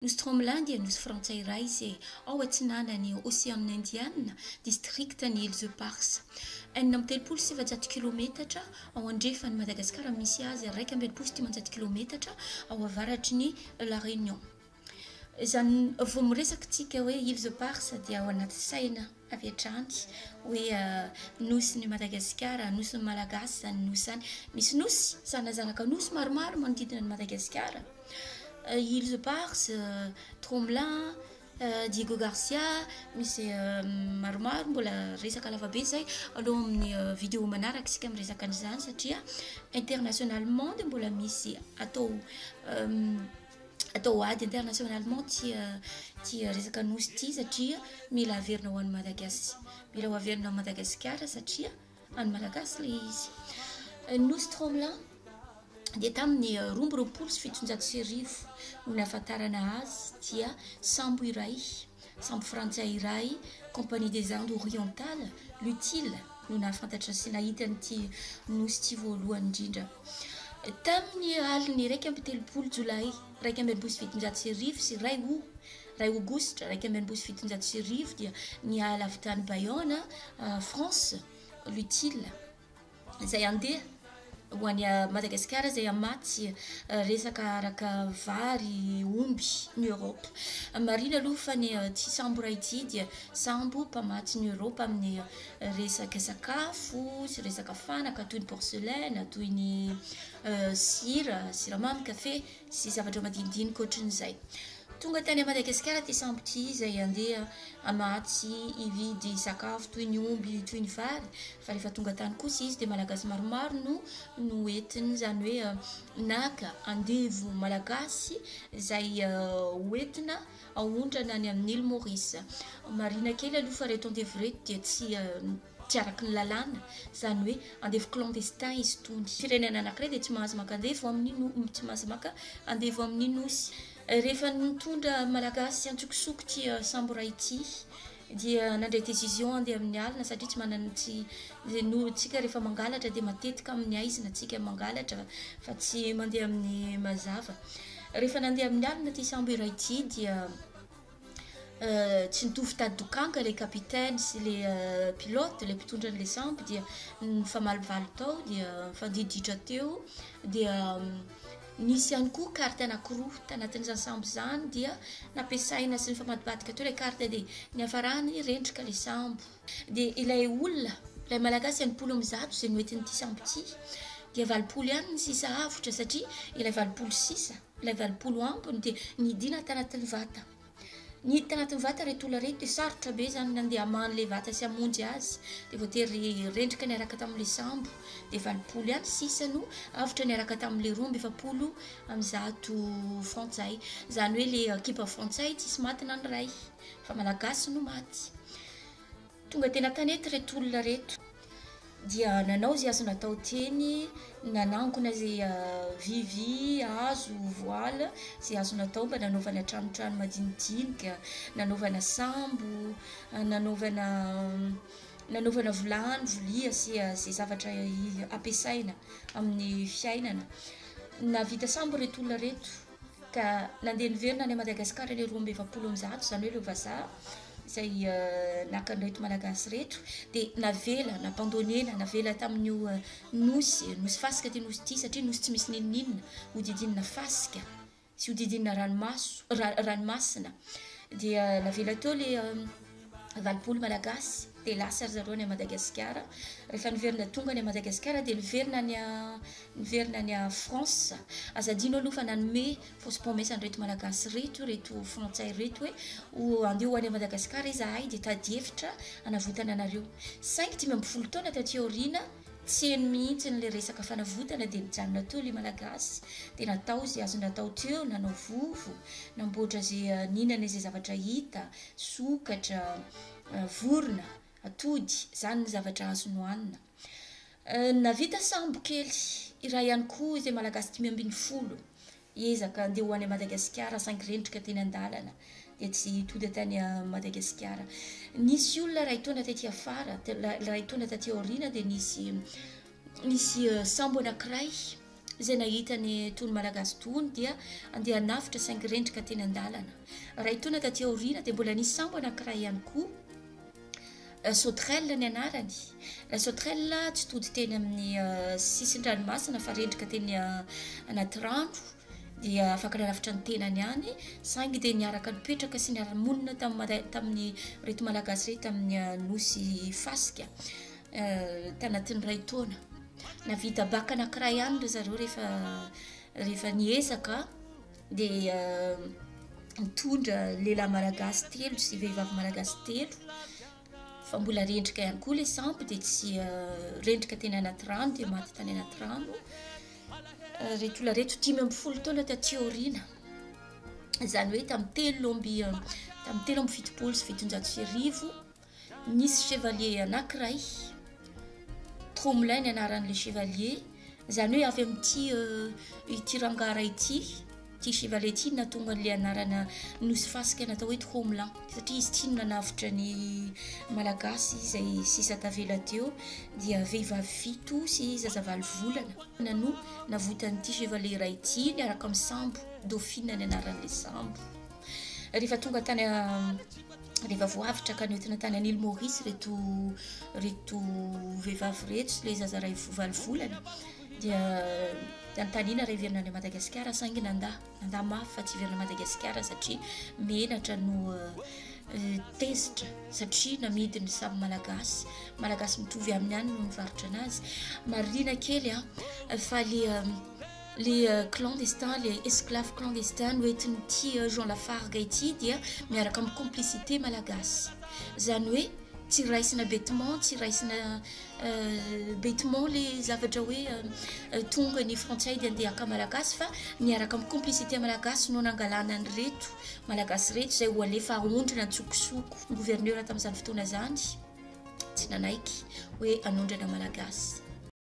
Nosy Tromlan dia nosy frantsay iray izay ao atsinanany Océan Indiana, distriktany Îles Éparses. 8,7 kilometatra ao andrefany Madagasikara misy azy, 1,7 kilometatra ao avaratry ny La Réunion. Izany vao miresaka hoe Îles Éparses dia ao anaty saina avy hatrany hoe nosy ny Madagasikara, nosy ny Malagasy zany nosy zany. Misy nosy zanazanaka nosy maromaro manodidina ny Madagasikara. Îles Éparses, Tromlan, Diego Garcia, misy maromaro mbola resaka lavabe zay aloha amin'ny vidéo manaraka isika miresaka an'izany satria internationalement dia mbola misy atao ady internationalement tia resaka nosy ity satria mila averina ho an'ny Malagasy, mila ho averina Madagasikara satria any Malagasy le izy. Nosy Tromlan dia tamin'ny 2017 no nahafantarana azy dia sambo iray, sambo frantsay iray, Compagnie des Indes Orientales, l'utile no nahafantatra sy nahita an'ity nosy ity voalohany indrindra. Tamin'ny aliny 1 Jolay 2017 sy 2 Aogositra 2017 dia niala avy tany Bayonne, France, l'utile izay andeha ho any Madagasikara izay amaty resaka araka vary, omby ny Europe. Marina aloha fa ny ty sambo iray ity dia sambo mpamaty ny Europe amin'ny resaka sakafo sy resaka fanaka toy ny porcelaine, toy ny sira, siramamy, kafe sy zavatra madinidinika ohatran'izay. Tonga tany Madagasikara ty sambo ty izay andeha amaty hividy sakafo toy ny omby, toy ny vary, fa rehefa tonga tany kosa izy dia malagasy maromaro no entiny zany hoe naka andevo malagasy izay hoentina ahondrana any amin'ny île Maurice. Marina kely aloha fa reto andevo reto dia tsy araky ny lalàna, zany hoe andevo clandestin izy tony. Firenena anankiray dia tsy mahazo maka andevo amin'ny nosy. Rehefa nitondra malagasy antsokosoko ty sambo iray ity dia nandray décision andeha amin'ny alina satria tsy manana tsika rehefa mangalatra dia matetika amin'ny aizina tsika mangalatra fa tsy mandeha amin'ny mazava. Rehefa nandeha amin'ny alina ty sambo iray ity dia tsy nitovy tady dokanga le kapitaine sy le pilote, le mpitondra an'le sambo dia nifamalivaly tao dia nifandiditra teo dia nisy ihany koa carte anankiroa tanatin'izany sambo zany dia nampiasaina sy nifamadibadika teo le carte dia niafarany rendrika le sambo. Dia ilay olona, ilay malagasy 90 izay noentin'ity sambo ity dia 20 ihany ny sisa avotra satria ilay 26, ilay 20 ambiny dia nidina tanatin'ny vata. Nidina tanatin'ny vata reto olona reto dia sarotra be zany nandeha hamany le vata sy hamonjy azy dia voatery rendrika niaraka tamin'le sambo dia 20 ihany sisa no avotra niaraka tamin'le 2,7 frantsay. Zany hoe le kipa frantsay tsisy maty nanoray fa malagasy no maty. Tonga tena tanety reto olona reto dia nanao zay azo natao teny, nanangona zay vivy, hazo, voile, zay azo natao mba nanaovana tranotrano madinidinika, nanaovana sambo, nanaovana vilany, volia sy zay zavatra ampiasaina amin'ny fiainana. Navita sambo reto olona reto ka nandeha niverina any Madagasikara le 20,7 zany hoe le vazaha izay nakan'ireto malagasy reto dia navela tamin'io nosy fasika ty nosy ty satria nosy tsy misy ninninina hodidinina fasika sy hodidinina ranomasina dia navela teo le 20 malagasy dia lasa ry zareo any Madagasikara. Rehefa niverina tonga any Madagasikara dia niverina any a France. Azadino aloha fa nanome fausse promesse an'ireto malagasy reto frantsay reto hoe andeha ho any Madagasikara izahay dia tady hevitra hanavotana anareo. 5-10 taona taty aoriana tsy eny mihitsy le resaka fanavotana dia nijanona teo le malagasy dia natao zay azo natao teo, nanao vovo, namboatra zay ninana zay zavatra hita, sokatra, vorona, atody, zany ny zavatra azo nohanina. Navita sambo kely iray ihany koa izay malagasy 10 ezaka andeha ho any Madagasikara 5 rendrika teny an-dalana dia tsy tody tany Madagasikara. Nisy olona ray taona taty afara, ray taona taty aoriana dia nisy sambo anankiray zay nahitany tony malagasy tony dia andeha anafitra saingy rendrika teny an-dalana raha itona taty aoriana dia mbola nisy sambo anankiray ihany koa sauterelle ny anarany la sauterelle tsy tody teny amin'ny sisin-dranomasina fa rendrika teny anaty rano dia afaka nanafitra ny tenany ihany saingy dia niaraka nipetraka sy niara-monina tamin'ny reto malagasy reto tamin'ny nosy fasika tanatin'ny ray taona navita baka anankiray ihany ry zareo rehefa niezaka dia nitondra lehilahy malagasy 3 sy vehivavy malagasy 3 fa mbola rendrika ihany koa le sambo dia tsy rendrika teny anaty rano dia maty tany anaty rano reto olona reto 10 taona taty aoriana zany hoe tamin'ny 7 nisy chevalier anankiray Trommelin ny anaran'le chevalier zany hoe avy amin'ity rangara ity chevalier ity natonga an'le anarana nosy fasika natao hoe Trommelin satria izy ity nanavitra ny malagasy izay sisa tavela teo dia vehivavy 7 sy zazavavy volana no navotan'ity chevalier ity niaraka amin'ny sambo dauphine ny anaran'le sambo rehefa tonga tany rehefa voavitra ka nentina tany an'Île Maurice reto vehivavy reto sy le zazaray valvolana dia tantanina raha iverina any Madagasikara saingy nanda mafy fa tsy iverina Madagasikara satria menatra no tezitra satria namidiny samy malagasy mitovy amin'ny any no mivarotra anazy marina kely fa les clandestins, les esclaves clandestins noentin'ity Jean Lafargue ity dia miaraka amin'ny complicité malagasy zany hoe tsy raisina bêtement le zavatra hoe tonga ny frantsay dia andeha aka malagasy fa miaraka amin'ny complicité malagasy no nangalana ny reto malagasy reto izay ho alefa ahondrana antsokosoko ny gouverneur tamin'izany fotoana zany tsy nanaiky hoe anondrana malagasy